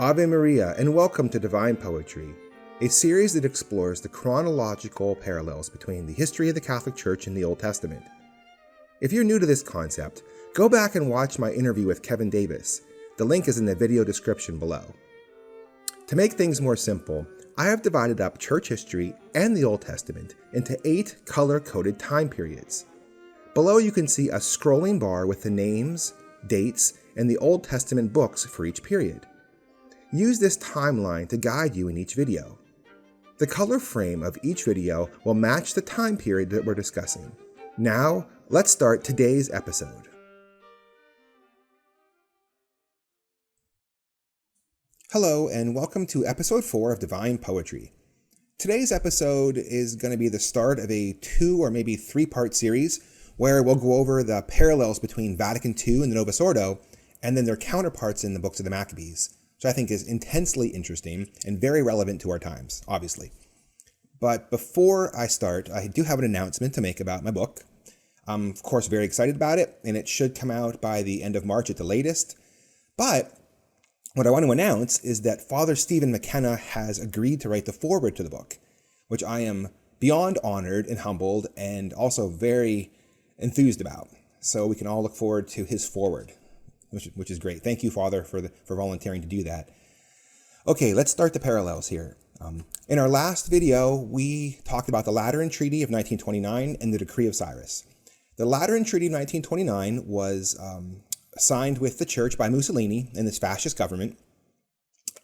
Ave Maria, and welcome to Divine Poetry, a series that explores the chronological parallels between the history of the Catholic Church and the Old Testament. If you're new to this concept, go back and watch my interview with Kevin Davis. The link is in the video description below. To make things more simple, I have divided up church history and the Old Testament into 8 color-coded time periods. Below you can see a scrolling bar with the names, dates, and the Old Testament books for each period. Use this timeline to guide you in each video. The color frame of each video will match the time period that we're discussing. Now, let's start today's episode. Hello, and welcome to episode 4 of Divine Poetry. Today's episode is going to be the start of a 2 or maybe 3-part series where we'll go over the parallels between Vatican II and the Novus Ordo, and then their counterparts in the books of the Machabees, which I think is intensely interesting and very relevant to our times, obviously. But before I start, I do have an announcement to make about my book. I'm, of course, very excited about it, and it should come out by the end of March at the latest. But what I want to announce is that Father Stephen McKenna has agreed to write the foreword to the book, which I am beyond honored and humbled and also very enthused about. So we can all look forward to his foreword, which is great. Thank you, Father, for volunteering to do that. Okay, let's start the parallels here. In our last video, we talked about the Lateran Treaty of 1929 and the Decree of Cyrus. The Lateran Treaty of 1929 was signed with the church by Mussolini and this fascist government.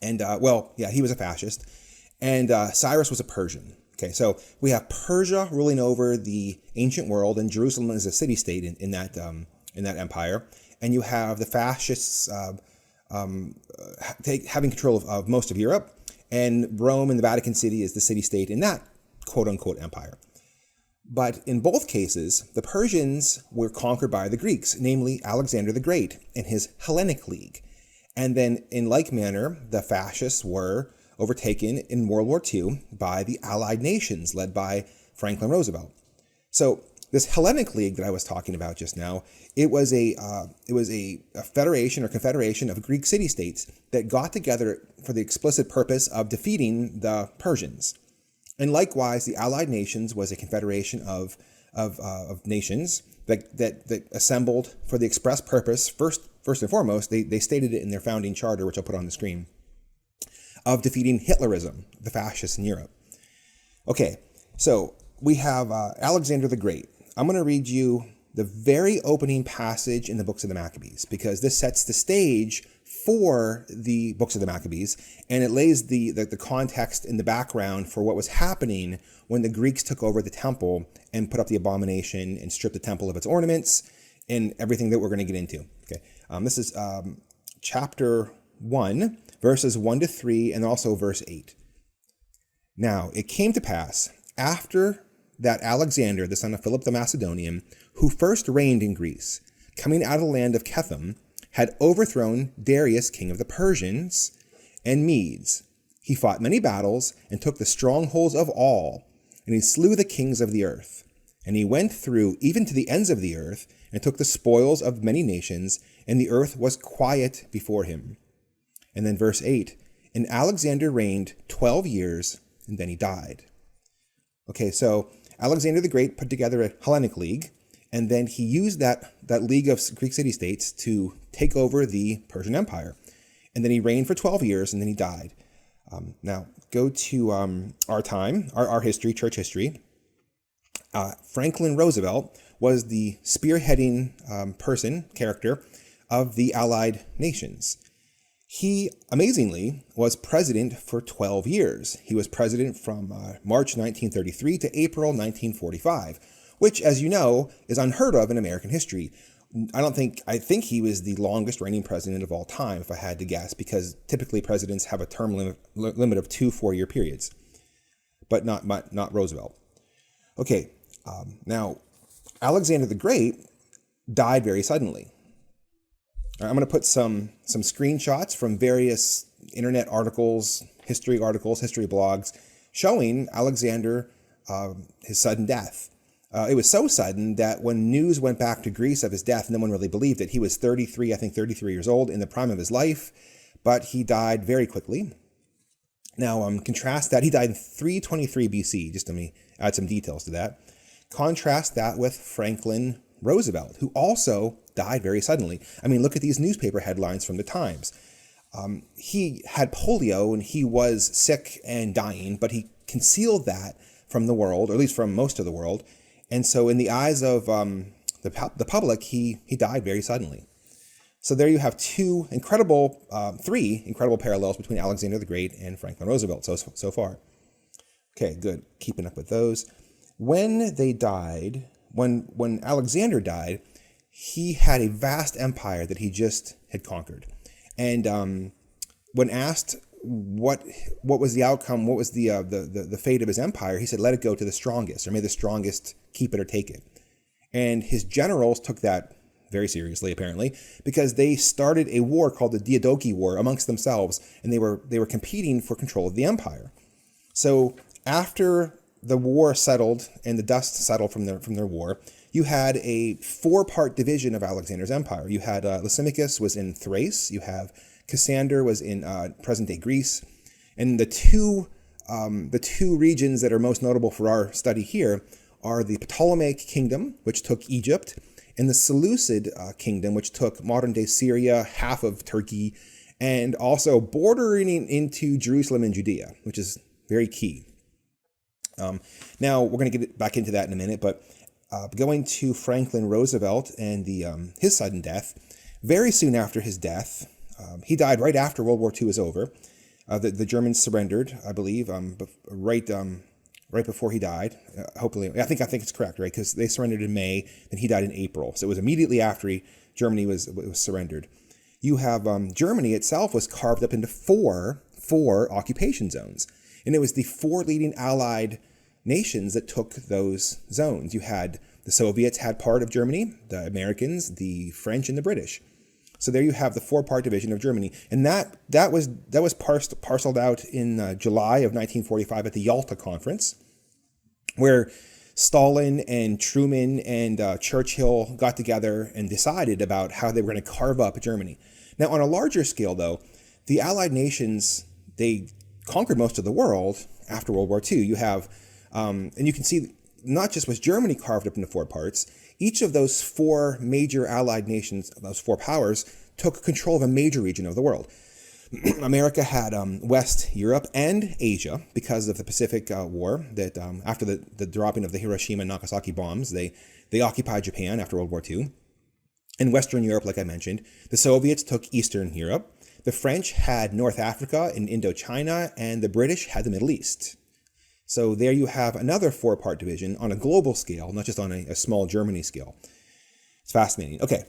And, he was a fascist. And Cyrus was a Persian. Okay, so we have Persia ruling over the ancient world, and Jerusalem is a city-state in that empire. And you have the fascists having control of most of Europe, and Rome and the Vatican City is the city-state in that quote-unquote empire. But in both cases, the Persians were conquered by the Greeks, namely Alexander the Great and his Hellenic League. And then in like manner, the fascists were overtaken in World War II by the Allied nations led by Franklin Roosevelt. So this Hellenic League that I was talking about just now, it was a federation or confederation of Greek city-states that got together for the explicit purpose of defeating the Persians. And likewise, the Allied nations was a confederation of nations that assembled for the express purpose, first and foremost, they stated it in their founding charter, which I'll put on the screen, of defeating Hitlerism, the fascists in Europe. Okay, so we have Alexander the Great. I'm going to read you the very opening passage in the books of the Maccabees, because this sets the stage for the books of the Maccabees, and it lays the context in the background for what was happening when the Greeks took over the temple and put up the abomination and stripped the temple of its ornaments and everything that we're going to get into. Okay, this is chapter 1, verses 1 to 3, and also verse 8. Now, it came to pass, after that Alexander, the son of Philip the Macedonian, who first reigned in Greece, coming out of the land of Chetham, had overthrown Darius, king of the Persians and Medes. He fought many battles and took the strongholds of all, and he slew the kings of the earth. And he went through even to the ends of the earth and took the spoils of many nations, and the earth was quiet before him. And then verse 8, and Alexander reigned 12 years, and then he died. Okay, so Alexander the Great put together a Hellenic League, and then he used that league of Greek city-states to take over the Persian Empire. And then he reigned for 12 years, and then he died. Now, go to our time, our history, church history. Franklin Roosevelt was the spearheading character of the Allied nations. He, amazingly, was president for 12 years. He was president from March 1933 to April 1945, which, as you know, is unheard of in American history. I think he was the longest reigning president of all time, if I had to guess, because typically presidents have a term limit of 2 4-year periods, but not Roosevelt. Okay, now, Alexander the Great died very suddenly. I'm going to put some screenshots from various internet articles, history blogs, showing Alexander, his sudden death. It was so sudden that when news went back to Greece of his death, no one really believed it. He was 33 years old, in the prime of his life. but he died very quickly. Now, contrast that. He died in 323 BC. Just let me add some details to that. Contrast that with Franklin Roosevelt, who also died very suddenly. I mean, look at these newspaper headlines from the Times. He had polio and he was sick and dying, but he concealed that from the world, or at least from most of the world. And so in the eyes of the public, he died very suddenly. So there you have three incredible parallels between Alexander the Great and Franklin Roosevelt so far. Okay, good. Keeping up with those. When they died, when Alexander died, he had a vast empire that he just had conquered. And when asked what was the outcome, what was the fate of his empire, he said, "Let it go to the strongest, or may the strongest keep it or take it." And his generals took that very seriously, apparently, because they started a war called the Diadochi War amongst themselves, and they were competing for control of the empire. So after the war settled and the dust settled from their war, you had a 4-part division of Alexander's empire. You had Lysimachus was in Thrace. You have Cassander was in present-day Greece, and the two regions that are most notable for our study here are the Ptolemaic kingdom, which took Egypt, and the Seleucid kingdom, which took modern-day Syria, half of Turkey, and also bordering into Jerusalem and Judea, which is very key. Now, we're going to get back into that in a minute, but going to Franklin Roosevelt and his sudden death, very soon after his death, he died right after World War II was over. The Germans surrendered, I believe, right before he died. Hopefully, I think it's correct, right? Because they surrendered in May, then he died in April. So it was immediately after Germany was surrendered. You have Germany itself was carved up into four occupation zones, and it was the 4 leading Allied nations that took those zones. You had the Soviets had part of Germany, the Americans, the French, and the British. So there you have the 4-part division of Germany, and that was parceled out in July of 1945 at the Yalta Conference, where Stalin and Truman and Churchill got together and decided about how they were going to carve up Germany. Now, on a larger scale, though, the Allied nations, they conquered most of the world after World War II. You have, and you can see, not just was Germany carved up into 4 parts, each of those 4 major Allied nations, those 4 powers, took control of a major region of the world. America had West Europe and Asia because of the Pacific War. That after the dropping of the Hiroshima and Nagasaki bombs, they occupied Japan after World War II. In Western Europe, like I mentioned, the Soviets took Eastern Europe. The French had North Africa and Indochina, and the British had the Middle East. So there you have another 4-part division on a global scale, not just on a small Germany scale. It's fascinating. Okay,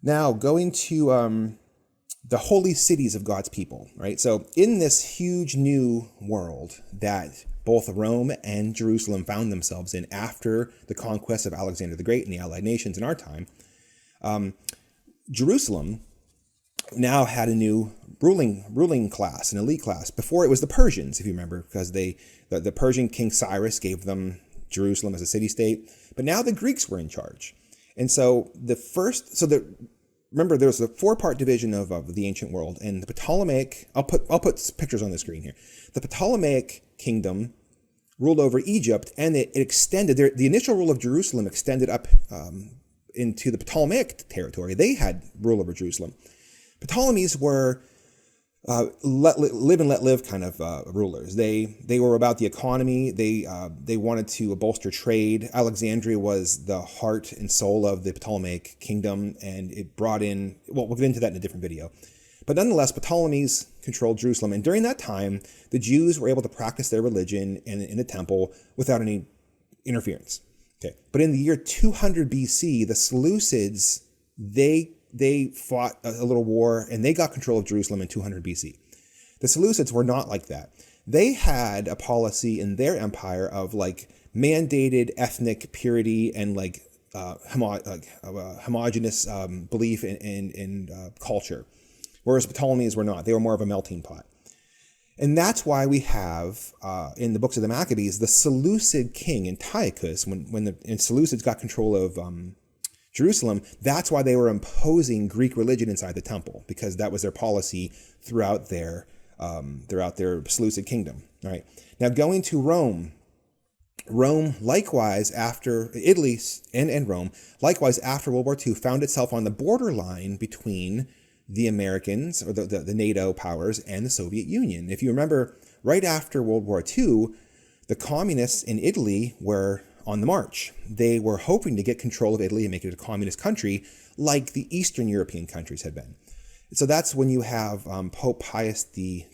now going to the holy cities of God's people, right? So in this huge new world that both Rome and Jerusalem found themselves in after the conquest of Alexander the Great and the Allied nations in our time, Jerusalem now had a new ruling class, an elite class. Before it was the Persians, if you remember, because the Persian king Cyrus gave them Jerusalem as a city-state. But now the Greeks were in charge. And so remember, there was a 4-part division of the ancient world, and the Ptolemaic, I'll put pictures on the screen here. The Ptolemaic kingdom ruled over Egypt, and it extended, the initial rule of Jerusalem extended up into the Ptolemaic territory. They had rule over Jerusalem. Ptolemies were live and let live kind of rulers. They were about the economy. They wanted to bolster trade. Alexandria was the heart and soul of the Ptolemaic kingdom, and it brought in, well, we'll get into that in a different video. But nonetheless, Ptolemies controlled Jerusalem, and during that time, the Jews were able to practice their religion in the temple without any interference. Okay, but in the year 200 BC, the Seleucids, they fought a little war, and they got control of Jerusalem in 200 BC. The Seleucids were not like that. They had a policy in their empire of like mandated ethnic purity and like homogeneous belief in culture, whereas Ptolemies were not. They were more of a melting pot. And that's why we have, in the books of the Maccabees, the Seleucid king Antiochus, when the Seleucids got control of Jerusalem, that's why they were imposing Greek religion inside the temple, because that was their policy throughout their Seleucid kingdom. All right. Now going to Rome. Rome, likewise, after Italy and Rome, likewise after World War II, found itself on the borderline between the Americans, or the NATO powers, and the Soviet Union. If you remember, right after World War II, the communists in Italy were on the march. They were hoping to get control of Italy and make it a communist country, like the Eastern European countries had been. So that's when you have Pope Pius XII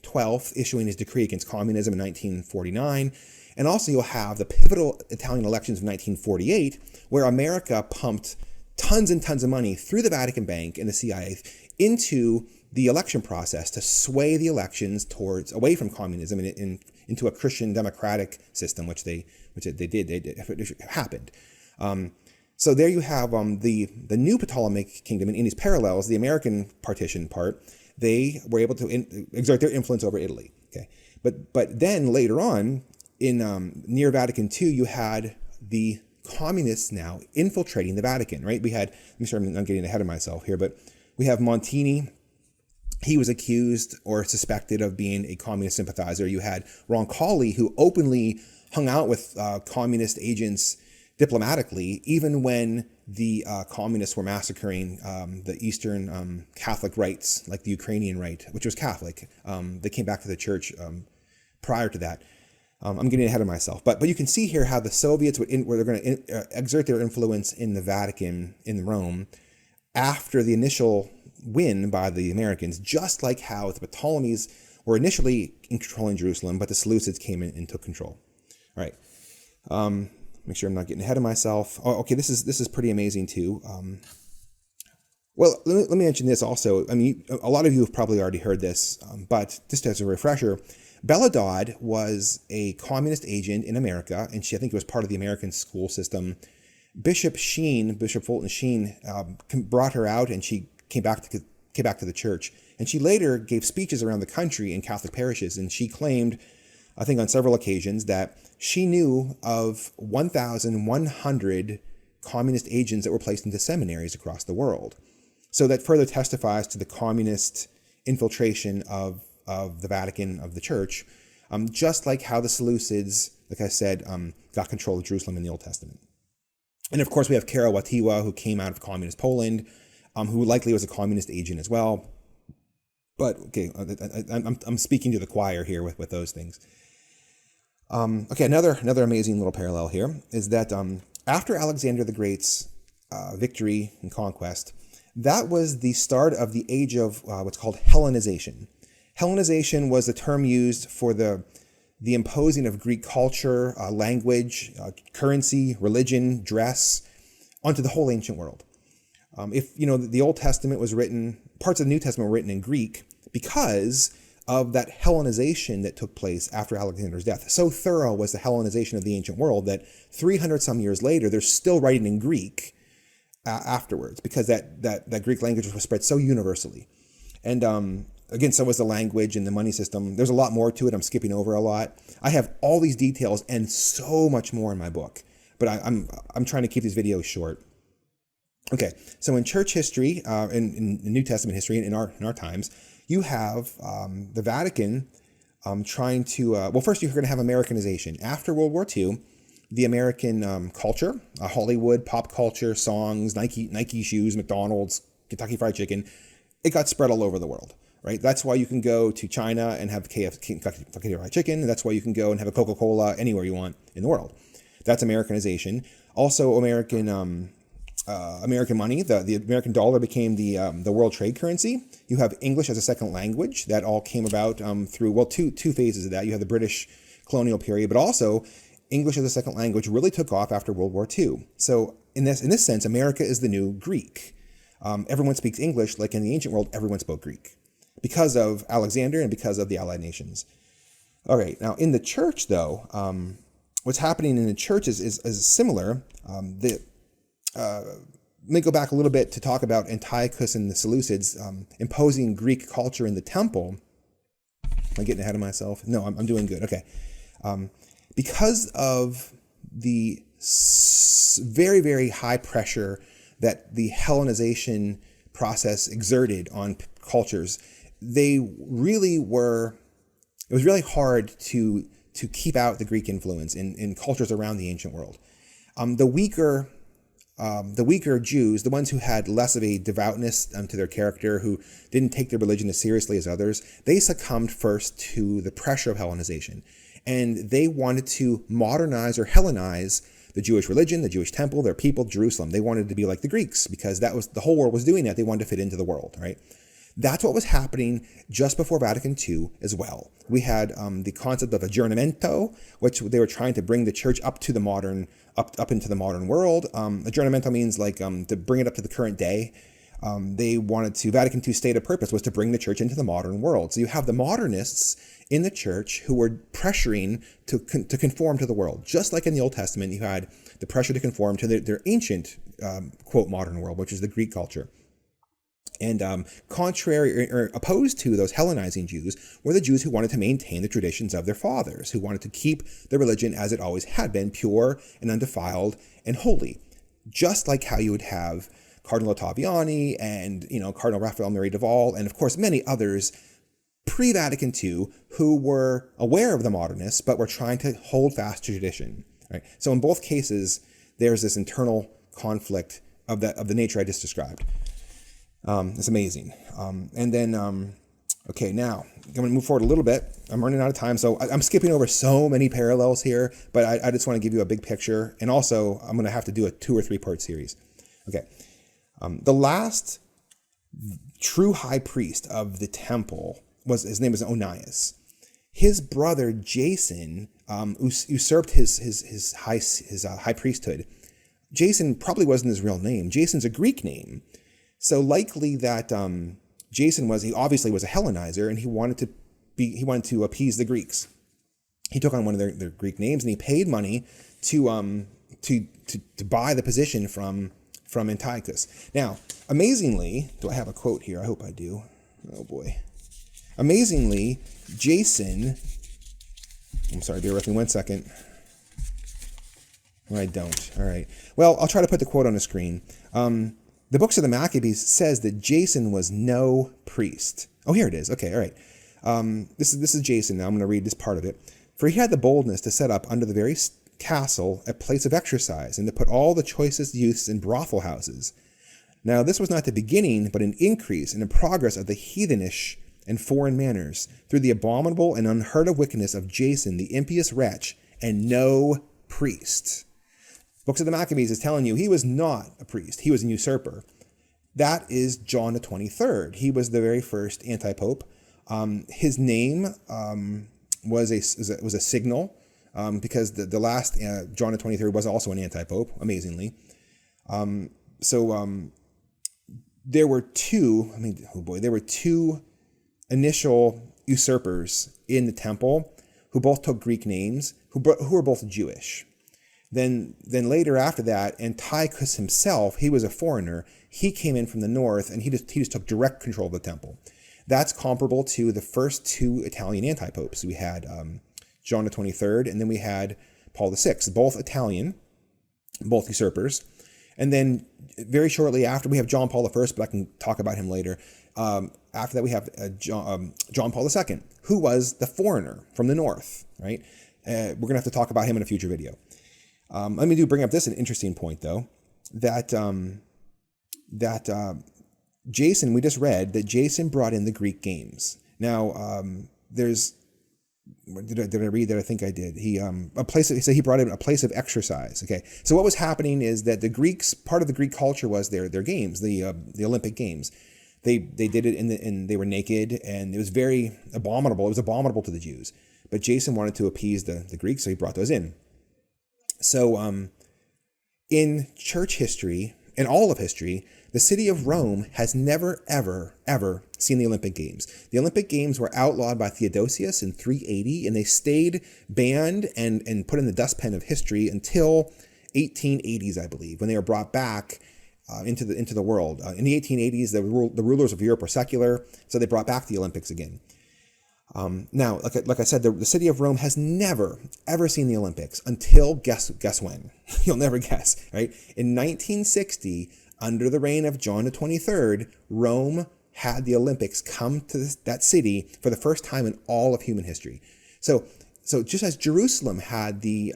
issuing his decree against communism in 1949. And also you'll have the pivotal Italian elections of 1948, where America pumped tons and tons of money through the Vatican Bank and the CIA into the election process to sway the elections away from communism and into a Christian democratic system, which they did. It happened. So there you have the new Ptolemaic kingdom in these parallels, the American partition part. They were able to exert their influence over Italy. Okay, but then later on, in near Vatican II, you had the communists now infiltrating the Vatican, right? We had, I'm getting ahead of myself here, but we have Montini. He was accused or suspected of being a communist sympathizer. You had Roncalli, who openly hung out with communist agents diplomatically, even when the communists were massacring the Eastern Catholic rites, like the Ukrainian rite, which was Catholic. They came back to the church prior to that. I'm getting ahead of myself, but you can see here how the Soviets were going to exert their influence in the Vatican, in Rome, after the initial win by the Americans, just like how the Ptolemies were initially in controlling Jerusalem, but the Seleucids came in and took control. All right, make sure I'm not getting ahead of myself. Oh, okay, this is pretty amazing too. Well, let me mention this also. I mean, a lot of you have probably already heard this, but just as a refresher. Bella Dodd was a communist agent in America, and I think it was part of the American school system. Bishop Fulton Sheen, brought her out, and she came back to the church. And she later gave speeches around the country in Catholic parishes, and she claimed, I think on several occasions, that she knew of 1,100 communist agents that were placed into seminaries across the world. So that further testifies to the communist infiltration of the Vatican, of the church, just like how the Seleucids, like I said, got control of Jerusalem in the Old Testament. And of course, we have Karol Wojtyła, who came out of communist Poland, who likely was a communist agent as well. But okay, I'm speaking to the choir here with those things. Okay, another amazing little parallel here is that after Alexander the Great's victory and conquest, that was the start of the age of what's called Hellenization. Hellenization was the term used for the imposing of Greek culture, language, currency, religion, dress onto the whole ancient world. If the Old Testament was written, parts of the New Testament were written in Greek because of that Hellenization that took place after Alexander's death. So thorough was the Hellenization of the ancient world that 300 some years later, they're still writing in Greek afterwards, because that Greek language was spread so universally. And again, so was the language and the money system. There's a lot more to it. I'm skipping over a lot. I have all these details and so much more in my book, but I'm trying to keep these videos short. Okay, so in church history, in New Testament history, in our times, you have the Vatican trying to. Well, first you're going to have Americanization after World War II. The American culture, Hollywood, pop culture, songs, Nike shoes, McDonald's, Kentucky Fried Chicken, it got spread all over the world, right? That's why you can go to China and have Kentucky Fried Chicken. And that's why you can go and have a Coca-Cola anywhere you want in the world. That's Americanization. Also, American money. The American dollar became the world trade currency. You have English as a second language. That all came about through two phases of that. You have the British colonial period, but also English as a second language really took off after World War II. So in this sense, America is the new Greek. Everyone speaks English, like in the ancient world, everyone spoke Greek because of Alexander and because of the Allied nations. All right, now in the church, though, what's happening in the church is similar. Let me go back a little bit to talk about Antiochus and the Seleucids imposing Greek culture in the temple. Am I getting ahead of myself? No, I'm doing good. Okay. Because of the very, very high pressure that the Hellenization process exerted on cultures, it was really hard to keep out the Greek influence in cultures around the ancient world. The weaker Jews, the ones who had less of a devoutness to their character, who didn't take their religion as seriously as others, they succumbed first to the pressure of Hellenization. And they wanted to modernize or Hellenize the Jewish religion, the Jewish temple, their people, Jerusalem. They wanted to be like the Greeks because the whole world was doing that. They wanted to fit into the world, right? That's what was happening just before Vatican II as well. We had the concept of aggiornamento, which they were trying to bring the church up to the modern, up into the modern world. Aggiornamento means like to bring it up to the current day. Vatican II's stated purpose was to bring the church into the modern world. So you have the modernists in the church who were pressuring to conform to the world. Just like in the Old Testament, you had the pressure to conform to their ancient, quote, modern world, which is the Greek culture. And contrary or opposed to those Hellenizing Jews were the Jews who wanted to maintain the traditions of their fathers, who wanted to keep the religion as it always had been, pure and undefiled and holy. Just like how you would have Cardinal Ottaviani and, Cardinal Raphael Mary Duval, and of course many others pre-Vatican II who were aware of the modernists, but were trying to hold fast to tradition. Right? So in both cases, there's this internal conflict of the nature I just described. It's amazing. Okay, now I'm going to move forward a little bit. I'm running out of time, so I'm skipping over so many parallels here, but I just want to give you a big picture. And also, I'm going to have to do a 2 or 3 part series. Okay. The last true high priest of the temple his name was Onias. His brother Jason usurped his high priesthood. Jason probably wasn't his real name. Jason's a Greek name. So likely that Jason obviously was a Hellenizer, and he wanted to appease the Greeks. He took on one of their Greek names, and he paid money to buy the position from Antiochus. Now, amazingly, do I have a quote here? I hope I do. Oh boy. Amazingly, Jason, I'm sorry, bear with me 1 second. I don't. All right. Well, I'll try to put the quote on the screen. The books of the Maccabees says that Jason was no priest. Oh, here it is. Okay, all right. This is Jason now. I'm going to read this part of it. For he had the boldness to set up under the very castle a place of exercise, and to put all the choicest youths in brothel houses. Now this was not the beginning, but an increase and a progress of the heathenish and foreign manners, through the abominable and unheard of wickedness of Jason, the impious wretch, and no priest. Books of the Maccabees is telling you he was not a priest. He was an usurper. That is John the 23rd. He was the very first anti-pope. His name was a signal, because the last John the 23rd was also an anti-pope, amazingly. There were two initial usurpers in the temple who both took Greek names, who were both Jewish. Then later after that, Antiochus himself, he was a foreigner. He came in from the north, and he just took direct control of the temple. That's comparable to the first 2 Italian anti-popes. We had John the 23rd, and then we had Paul VI, both Italian, both usurpers. And then very shortly after, we have John Paul I, but I can talk about him later. After that, we have John Paul II, who was the foreigner from the north, right? We're going to have to talk about him in a future video. Let me bring up an interesting point, though, that Jason, we just read that Jason brought in the Greek games. Now, did I read that? I think I did. He brought in a place of exercise. Okay. So what was happening is that the Greeks, part of the Greek culture was their games, the Olympic Games. They did it and they were naked, and it was very abominable. It was abominable to the Jews. But Jason wanted to appease the Greeks, so he brought those in. So in church history, in all of history, the city of Rome has never, ever, ever seen the Olympic Games. The Olympic Games were outlawed by Theodosius in 380, and they stayed banned and put in the dustpan of history until 1880s, I believe, when they were brought back into the world. In the 1880s, the rulers of Europe were secular, so they brought back the Olympics again. Now, like I said, the city of Rome has never, ever seen the Olympics until guess when? You'll never guess, right? In 1960, under the reign of John the 23rd, Rome had the Olympics come to that city for the first time in all of human history. So just as Jerusalem had the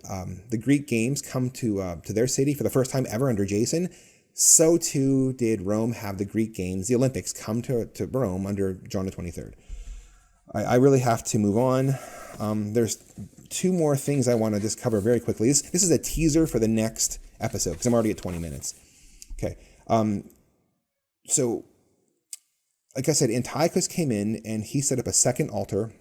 Greek games come to their city for the first time ever under Jason, so too did Rome have the Greek games, the Olympics, come to Rome under John the 23rd. I really have to move on. There's two more things I want to just cover very quickly. This is a teaser for the next episode because I'm already at 20 minutes. Okay. So, like I said, Antiochus came in and he set up a second altar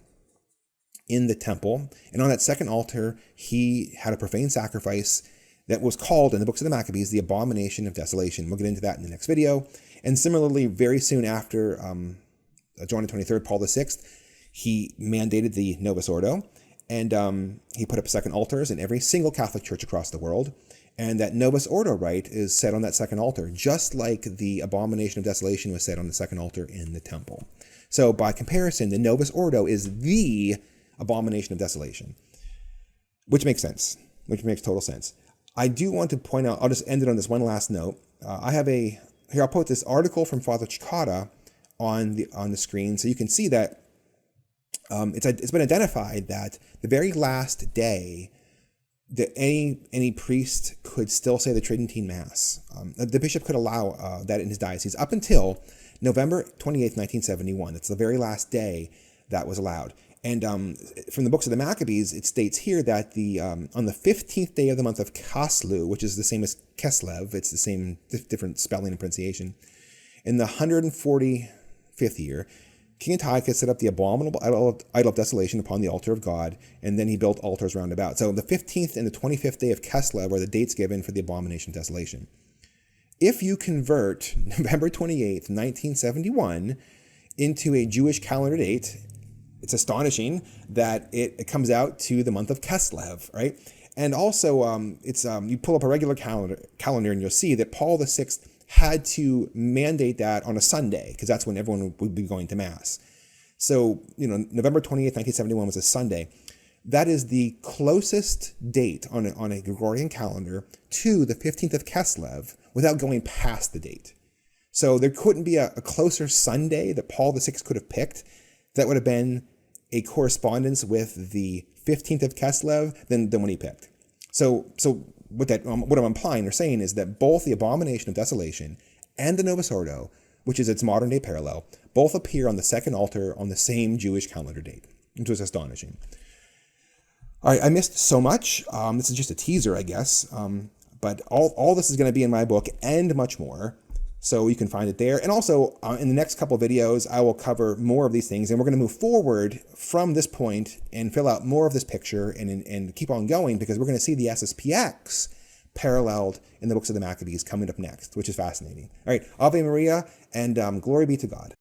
in the temple. And on that second altar, he had a profane sacrifice that was called in the books of the Maccabees the abomination of desolation. We'll get into that in the next video. And similarly, very soon after John the 23rd, Paul VI, he mandated the Novus Ordo, and he put up second altars in every single Catholic church across the world. And that Novus Ordo rite is set on that second altar, just like the abomination of desolation was set on the second altar in the temple. So by comparison, the Novus Ordo is the abomination of desolation, which makes sense, which makes total sense. I do want to point out, I'll just end it on this one last note. I'll put this article from Father Chikata on the screen so you can see that it's been identified that the very last day that any priest could still say the Tridentine Mass. The bishop could allow that in his diocese up until November 28th, 1971. That's the very last day that was allowed. And from the books of the Maccabees, it states here that on the 15th day of the month of Kaslu, which is the same as Keslev, it's the same different spelling and pronunciation, in the 145th year, King Antiochus set up the abominable idol of desolation upon the altar of God, and then he built altars round about. So the 15th and the 25th day of Keslev are the dates given for the abomination of desolation. If you convert November 28th, 1971 into a Jewish calendar date, it's astonishing that it comes out to the month of Keslev, right? And also, you pull up a regular calendar and you'll see that Paul VI had to mandate that on a Sunday because that's when everyone would be going to Mass. So, November 28th, 1971 was a Sunday. That is the closest date on a Gregorian calendar to the 15th of Keslev without going past the date. So there couldn't be a closer Sunday that Paul VI could have picked that would have been a correspondence with the 15th of Keslev than what he picked. So what I'm implying or saying is that both the abomination of desolation and the Novus Ordo, which is its modern day parallel, both appear on the second altar on the same Jewish calendar date, which was astonishing. All right, I missed so much. This is just a teaser, I guess. But all this is going to be in my book and much more. So you can find it there. And also, in the next couple of videos, I will cover more of these things. And we're going to move forward from this point and fill out more of this picture and keep on going because we're going to see the SSPX paralleled in the books of the Maccabees coming up next, which is fascinating. All right, Ave Maria, and glory be to God.